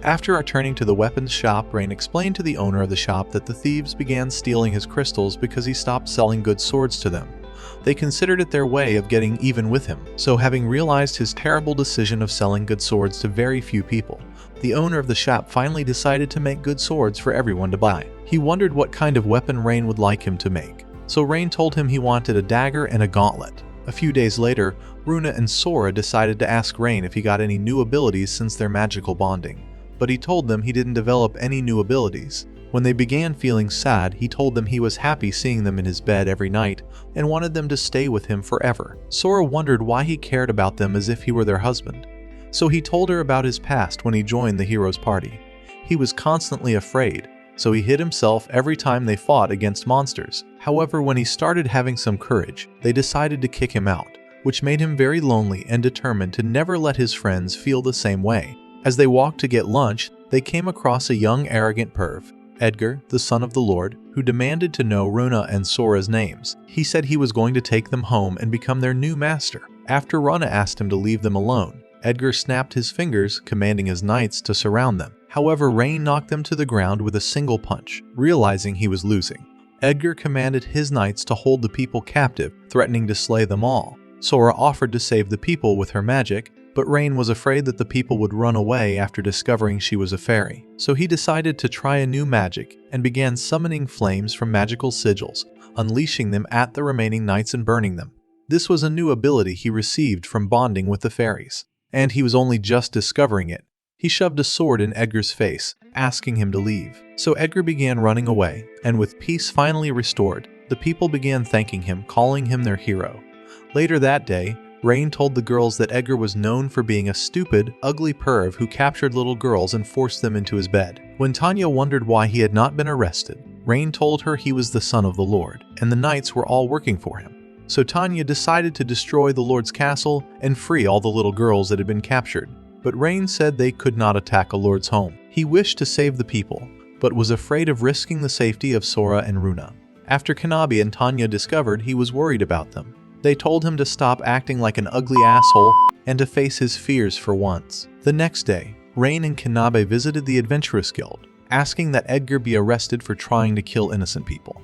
After returning to the weapons shop, Rain explained to the owner of the shop that the thieves began stealing his crystals because he stopped selling good swords to them. They considered it their way of getting even with him. So having realized his terrible decision of selling good swords to very few people, the owner of the shop finally decided to make good swords for everyone to buy. He wondered what kind of weapon Rain would like him to make. So Rain told him he wanted a dagger and a gauntlet. A few days later, Runa and Sora decided to ask Rain if he got any new abilities since their magical bonding. But he told them he didn't develop any new abilities. When they began feeling sad, he told them he was happy seeing them in his bed every night and wanted them to stay with him forever. Sora wondered why he cared about them as if he were their husband. So he told her about his past when he joined the hero's party. He was constantly afraid, so he hid himself every time they fought against monsters. However, when he started having some courage, they decided to kick him out, which made him very lonely and determined to never let his friends feel the same way. As they walked to get lunch, they came across a young arrogant perv, Edgar, the son of the Lord, who demanded to know Runa and Sora's names. He said he was going to take them home and become their new master. After Runa asked him to leave them alone, Edgar snapped his fingers, commanding his knights to surround them. However, Rain knocked them to the ground with a single punch, realizing he was losing. Edgar commanded his knights to hold the people captive, threatening to slay them all. Sora offered to save the people with her magic, but Rain was afraid that the people would run away after discovering she was a fairy. So he decided to try a new magic and began summoning flames from magical sigils, unleashing them at the remaining knights and burning them. This was a new ability he received from bonding with the fairies, and he was only just discovering it. He shoved a sword in Edgar's face, asking him to leave. So Edgar began running away, and with peace finally restored, the people began thanking him, calling him their hero. Later that day, Rain told the girls that Edgar was known for being a stupid, ugly perv who captured little girls and forced them into his bed. When Tanya wondered why he had not been arrested, Rain told her he was the son of the Lord, and the knights were all working for him. So Tanya decided to destroy the Lord's castle and free all the little girls that had been captured. But Rain said they could not attack a Lord's home. He wished to save the people, but was afraid of risking the safety of Sora and Runa. After Kanabi and Tanya discovered he was worried about them, they told him to stop acting like an ugly asshole and to face his fears for once. The next day, Rain and Kanabe visited the Adventurous Guild, asking that Edgar be arrested for trying to kill innocent people.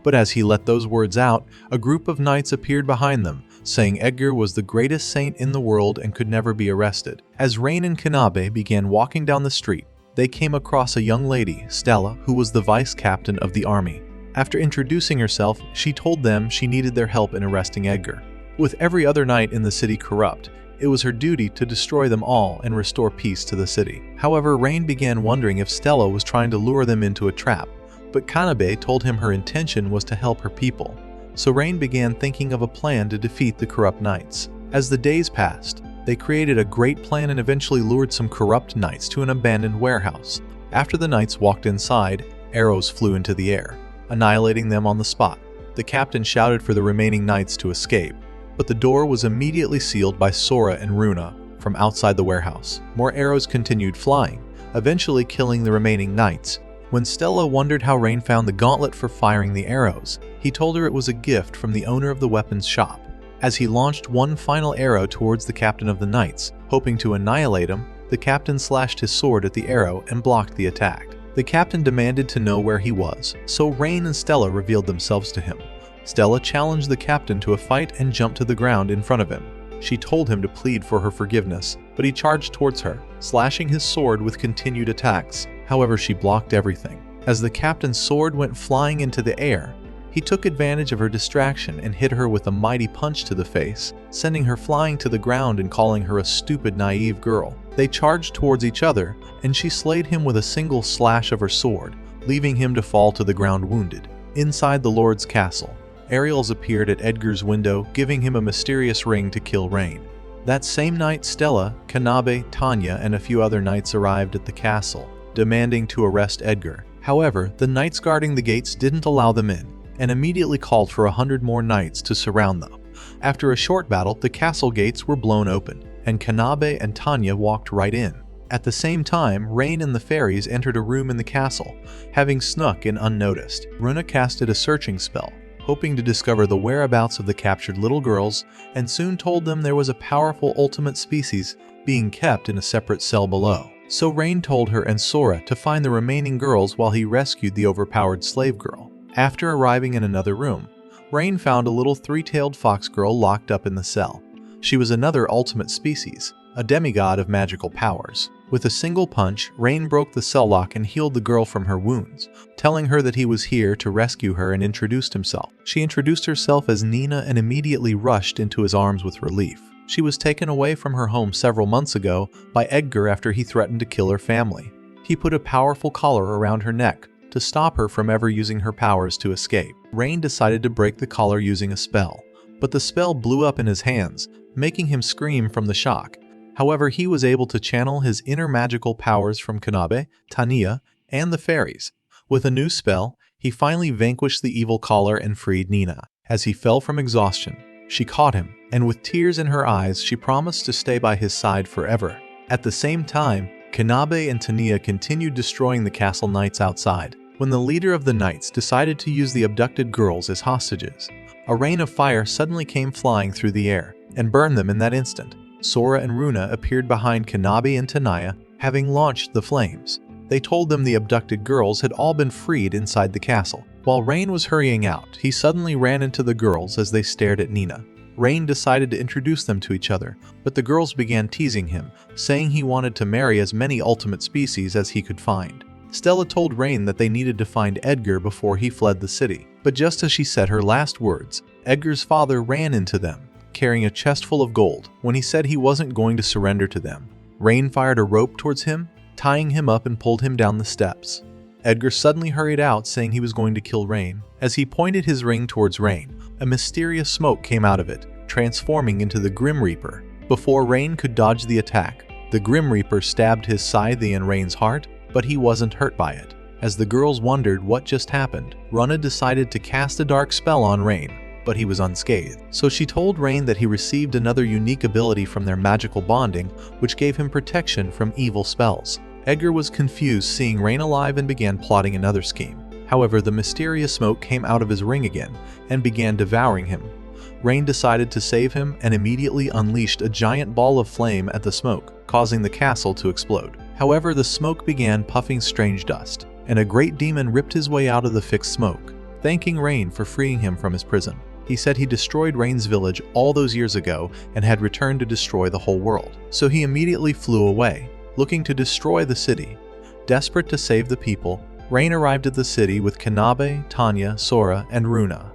But as he let those words out, a group of knights appeared behind them, saying Edgar was the greatest saint in the world and could never be arrested. As Rain and Kanabe began walking down the street, they came across a young lady, Stella, who was the vice captain of the army. After introducing herself, she told them she needed their help in arresting Edgar. With every other knight in the city corrupt, it was her duty to destroy them all and restore peace to the city. However, Rain began wondering if Stella was trying to lure them into a trap, but Kanabe told him her intention was to help her people. So Rain began thinking of a plan to defeat the corrupt knights. As the days passed, they created a great plan and eventually lured some corrupt knights to an abandoned warehouse. After the knights walked inside, arrows flew into the air, annihilating them on the spot. The captain shouted for the remaining knights to escape, but the door was immediately sealed by Sora and Runa from outside the warehouse. More arrows continued flying, eventually killing the remaining knights. When Stella wondered how Rain found the gauntlet for firing the arrows, he told her it was a gift from the owner of the weapons shop. As he launched one final arrow towards the captain of the knights, hoping to annihilate him, the captain slashed his sword at the arrow and blocked the attack. The captain demanded to know where he was, so Rain and Stella revealed themselves to him. Stella challenged the captain to a fight and jumped to the ground in front of him. She told him to plead for her forgiveness, but he charged towards her, slashing his sword with continued attacks. However, she blocked everything. As the captain's sword went flying into the air, he took advantage of her distraction and hit her with a mighty punch to the face, sending her flying to the ground and calling her a stupid, naive girl. They charged towards each other, and she slayed him with a single slash of her sword, leaving him to fall to the ground wounded. Inside the Lord's castle, Ariels appeared at Edgar's window, giving him a mysterious ring to kill Rain. That same night, Stella, Kanabe, Tanya, and a few other knights arrived at the castle, demanding to arrest Edgar. However, the knights guarding the gates didn't allow them in, and immediately called for 100 more knights to surround them. After a short battle, the castle gates were blown open, and Kanabe and Tanya walked right in. At the same time, Rain and the fairies entered a room in the castle, having snuck in unnoticed. Runa casted a searching spell, hoping to discover the whereabouts of the captured little girls, and soon told them there was a powerful ultimate species being kept in a separate cell below. So Rain told her and Sora to find the remaining girls while he rescued the overpowered slave girl. After arriving in another room, Rain found a little three-tailed fox girl locked up in the cell. She was another ultimate species, a demigod of magical powers. With a single punch, Rain broke the cell lock and healed the girl from her wounds, telling her that he was here to rescue her, and introduced himself. She introduced herself as Nina and immediately rushed into his arms with relief. She was taken away from her home several months ago by Edgar after he threatened to kill her family. He put a powerful collar around her neck to stop her from ever using her powers to escape. Rain decided to break the collar using a spell, but the spell blew up in his hands, making him scream from the shock. However, he was able to channel his inner magical powers from Kanabe, Tanya, and the fairies. With a new spell, he finally vanquished the evil collar and freed Nina. As he fell from exhaustion, she caught him, and with tears in her eyes, she promised to stay by his side forever. At the same time, Kanabe and Tanya continued destroying the castle knights outside. When the leader of the knights decided to use the abducted girls as hostages, a rain of fire suddenly came flying through the air and burned them in that instant. Sora and Runa appeared behind Kanabe and Tanya, having launched the flames. They told them the abducted girls had all been freed inside the castle. While Rain was hurrying out, he suddenly ran into the girls as they stared at Nina. Rain decided to introduce them to each other, but the girls began teasing him, saying he wanted to marry as many ultimate species as he could find. Stella told Rain that they needed to find Edgar before he fled the city. But just as she said her last words, Edgar's father ran into them, carrying a chest full of gold. When he said he wasn't going to surrender to them, Rain fired a rope towards him, tying him up and pulled him down the steps. Edgar suddenly hurried out, saying he was going to kill Rain. As he pointed his ring towards Rain, a mysterious smoke came out of it, transforming into the Grim Reaper. Before Rain could dodge the attack, the Grim Reaper stabbed his scythe in Rain's heart, but he wasn't hurt by it. As the girls wondered what just happened, Runa decided to cast a dark spell on Rain, but he was unscathed. So she told Rain that he received another unique ability from their magical bonding, which gave him protection from evil spells. Edgar was confused seeing Rain alive and began plotting another scheme. However, the mysterious smoke came out of his ring again and began devouring him. Rain decided to save him and immediately unleashed a giant ball of flame at the smoke, causing the castle to explode. However, the smoke began puffing strange dust, and a great demon ripped his way out of the fixed smoke, thanking Rain for freeing him from his prison. He said he destroyed Rain's village all those years ago and had returned to destroy the whole world. So he immediately flew away, looking to destroy the city. Desperate to save the people, Rain arrived at the city with Kanabe, Tanya, Sora, and Runa.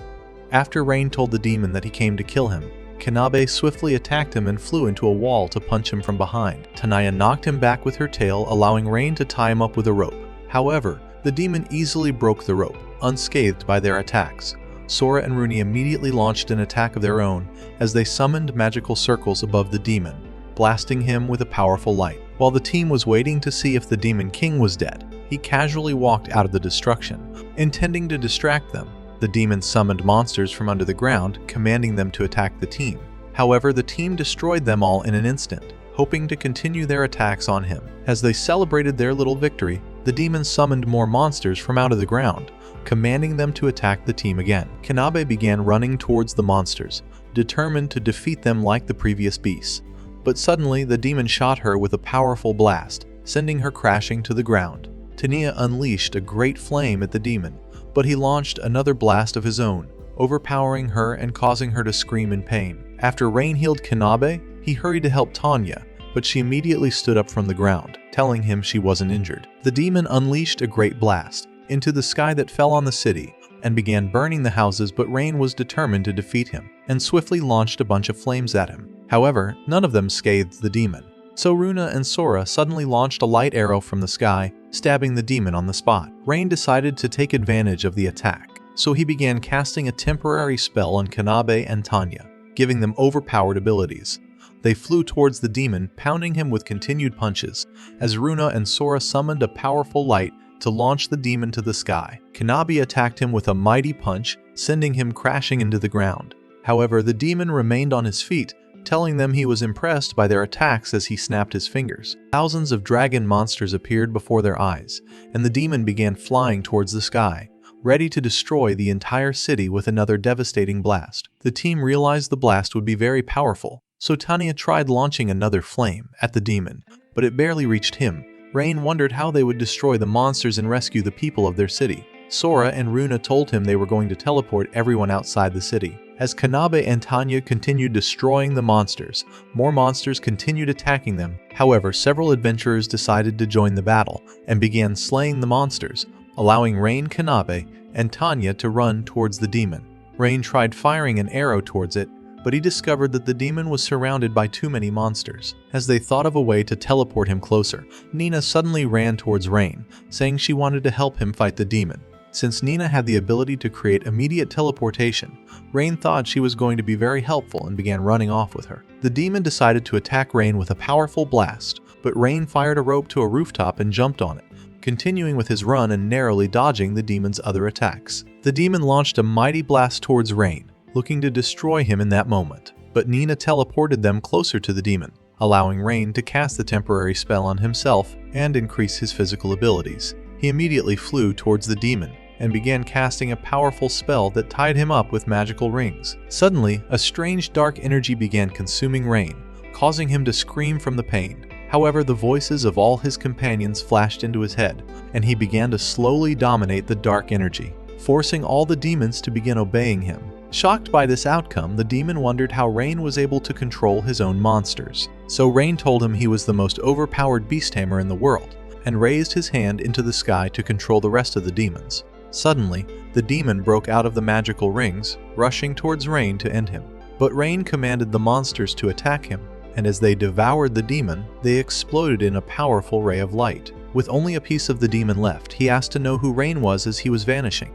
After Rain told the demon that he came to kill him, Kanabe swiftly attacked him and flew into a wall to punch him from behind. Tanya knocked him back with her tail, allowing Rain to tie him up with a rope. However, the demon easily broke the rope, unscathed by their attacks. Sora and Runa immediately launched an attack of their own as they summoned magical circles above the demon, blasting him with a powerful light. While the team was waiting to see if the Demon King was dead, he casually walked out of the destruction, intending to distract them. The demon summoned monsters from under the ground, commanding them to attack the team. However, the team destroyed them all in an instant, hoping to continue their attacks on him. As they celebrated their little victory, the demon summoned more monsters from out of the ground, commanding them to attack the team again. Kanabe began running towards the monsters, determined to defeat them like the previous beasts. But suddenly, the demon shot her with a powerful blast, sending her crashing to the ground. Tanya unleashed a great flame at the demon, but he launched another blast of his own, overpowering her and causing her to scream in pain. After Rain healed Kanabe, he hurried to help Tanya, but she immediately stood up from the ground, telling him she wasn't injured. The demon unleashed a great blast into the sky that fell on the city and began burning the houses, but Rain was determined to defeat him and swiftly launched a bunch of flames at him. However, none of them scathed the demon. So Runa and Sora suddenly launched a light arrow from the sky, stabbing the demon on the spot. Rain decided to take advantage of the attack, so he began casting a temporary spell on Kanabe and Tanya, giving them overpowered abilities. They flew towards the demon, pounding him with continued punches, as Runa and Sora summoned a powerful light to launch the demon to the sky. Kanabe attacked him with a mighty punch, sending him crashing into the ground. However, the demon remained on his feet, telling them he was impressed by their attacks as he snapped his fingers. Thousands of dragon monsters appeared before their eyes, and the demon began flying towards the sky, ready to destroy the entire city with another devastating blast. The team realized the blast would be very powerful, so Tanya tried launching another flame at the demon, but it barely reached him. Rain wondered how they would destroy the monsters and rescue the people of their city. Sora and Runa told him they were going to teleport everyone outside the city. As Kanabe and Tanya continued destroying the monsters, more monsters continued attacking them. However, several adventurers decided to join the battle and began slaying the monsters, allowing Rain, Kanabe, and Tanya to run towards the demon. Rain tried firing an arrow towards it, but he discovered that the demon was surrounded by too many monsters. As they thought of a way to teleport him closer, Nina suddenly ran towards Rain, saying she wanted to help him fight the demon. Since Nina had the ability to create immediate teleportation, Rain thought she was going to be very helpful and began running off with her. The demon decided to attack Rain with a powerful blast, but Rain fired a rope to a rooftop and jumped on it, continuing with his run and narrowly dodging the demon's other attacks. The demon launched a mighty blast towards Rain, looking to destroy him in that moment, but Nina teleported them closer to the demon, allowing Rain to cast the temporary spell on himself and increase his physical abilities. He immediately flew towards the demon and began casting a powerful spell that tied him up with magical rings. Suddenly, a strange dark energy began consuming Rain, causing him to scream from the pain. However, the voices of all his companions flashed into his head, and he began to slowly dominate the dark energy, forcing all the demons to begin obeying him. Shocked by this outcome, the demon wondered how Rain was able to control his own monsters. So Rain told him he was the most overpowered beast tamer in the world, and raised his hand into the sky to control the rest of the demons. Suddenly, the demon broke out of the magical rings, rushing towards Rain to end him. But Rain commanded the monsters to attack him, and as they devoured the demon, they exploded in a powerful ray of light. With only a piece of the demon left, he asked to know who Rain was as he was vanishing,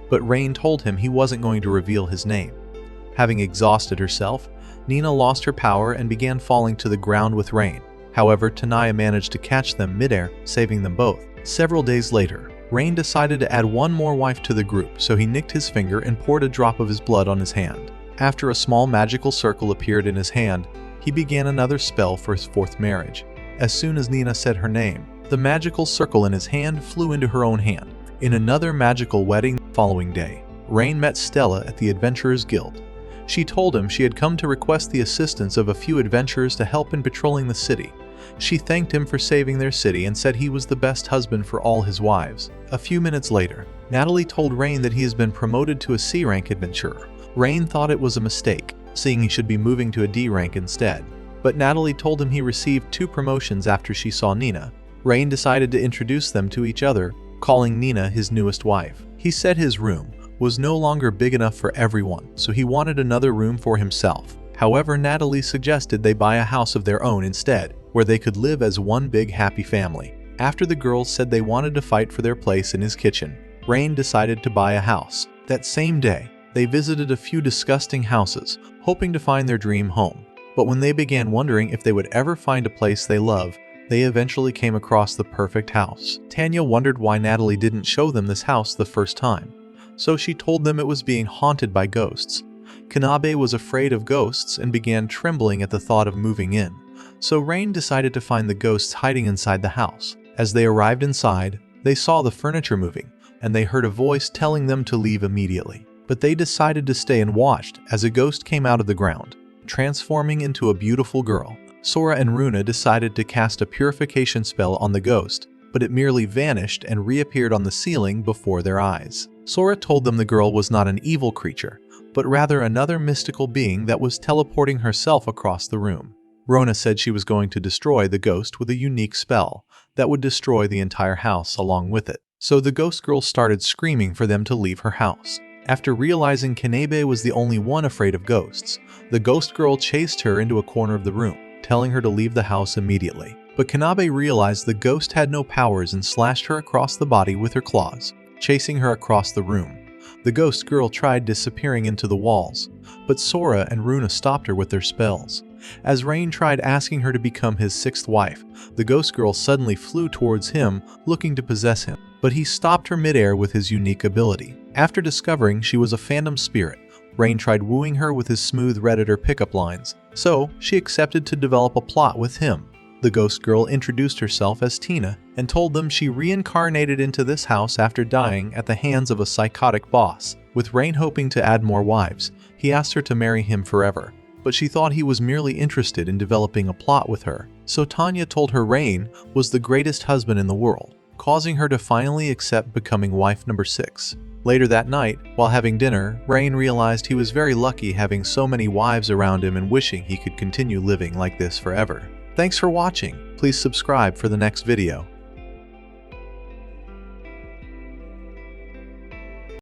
but Rain told him he wasn't going to reveal his name. Having exhausted herself, Nina lost her power and began falling to the ground with Rain. However, Tanya managed to catch them midair, saving them both. Several days later, Rain decided to add one more wife to the group, so he nicked his finger and poured a drop of his blood on his hand. After a small magical circle appeared in his hand, he began another spell for his fourth marriage. As soon as Nina said her name, the magical circle in his hand flew into her own hand. In another magical wedding the following day, Rain met Stella at the Adventurers Guild. She told him she had come to request the assistance of a few adventurers to help in patrolling the city. She thanked him for saving their city and said he was the best husband for all his wives. A few minutes later, Natalie told Rain that he has been promoted to a C-rank adventurer. Rain thought it was a mistake, seeing he should be moving to a D rank instead. But Natalie told him he received 2 promotions after she saw Nina. Rain decided to introduce them to each other, calling Nina his newest wife. He said his room was no longer big enough for everyone, so he wanted another room for himself. However, Natalie suggested they buy a house of their own instead, where they could live as one big happy family. After the girls said they wanted to fight for their place in his kitchen, Rain decided to buy a house. That same day, they visited a few disgusting houses, hoping to find their dream home. But when they began wondering if they would ever find a place they love, they eventually came across the perfect house. Tanya wondered why Natalie didn't show them this house the first time, so she told them it was being haunted by ghosts. Kanabe was afraid of ghosts and began trembling at the thought of moving in, so Rain decided to find the ghosts hiding inside the house. As they arrived inside, they saw the furniture moving, and they heard a voice telling them to leave immediately. But they decided to stay and watched as a ghost came out of the ground, transforming into a beautiful girl. Sora and Runa decided to cast a purification spell on the ghost, but it merely vanished and reappeared on the ceiling before their eyes. Sora told them the girl was not an evil creature, but rather another mystical being that was teleporting herself across the room. Rona said she was going to destroy the ghost with a unique spell that would destroy the entire house along with it. So the ghost girl started screaming for them to leave her house. After realizing Kanabe was the only one afraid of ghosts, the ghost girl chased her into a corner of the room, telling her to leave the house immediately. But Kanabe realized the ghost had no powers and slashed her across the body with her claws, chasing her across the room. The ghost girl tried disappearing into the walls, but Sora and Runa stopped her with their spells. As Rain tried asking her to become his sixth wife, the ghost girl suddenly flew towards him, looking to possess him, but he stopped her midair with his unique ability. After discovering she was a phantom spirit, Rain tried wooing her with his smooth Redditor pickup lines, so she accepted to develop a plot with him. The ghost girl introduced herself as Tina and told them she reincarnated into this house after dying at the hands of a psychotic boss. With Rain hoping to add more wives, he asked her to marry him forever, but she thought he was merely interested in developing a plot with her, so Tanya told her Rain was the greatest husband in the world, causing her to finally accept becoming wife number 6. Later that night, while having dinner, Rain realized he was very lucky having so many wives around him and wishing he could continue living like this forever. Thanks for watching. Please subscribe for the next video.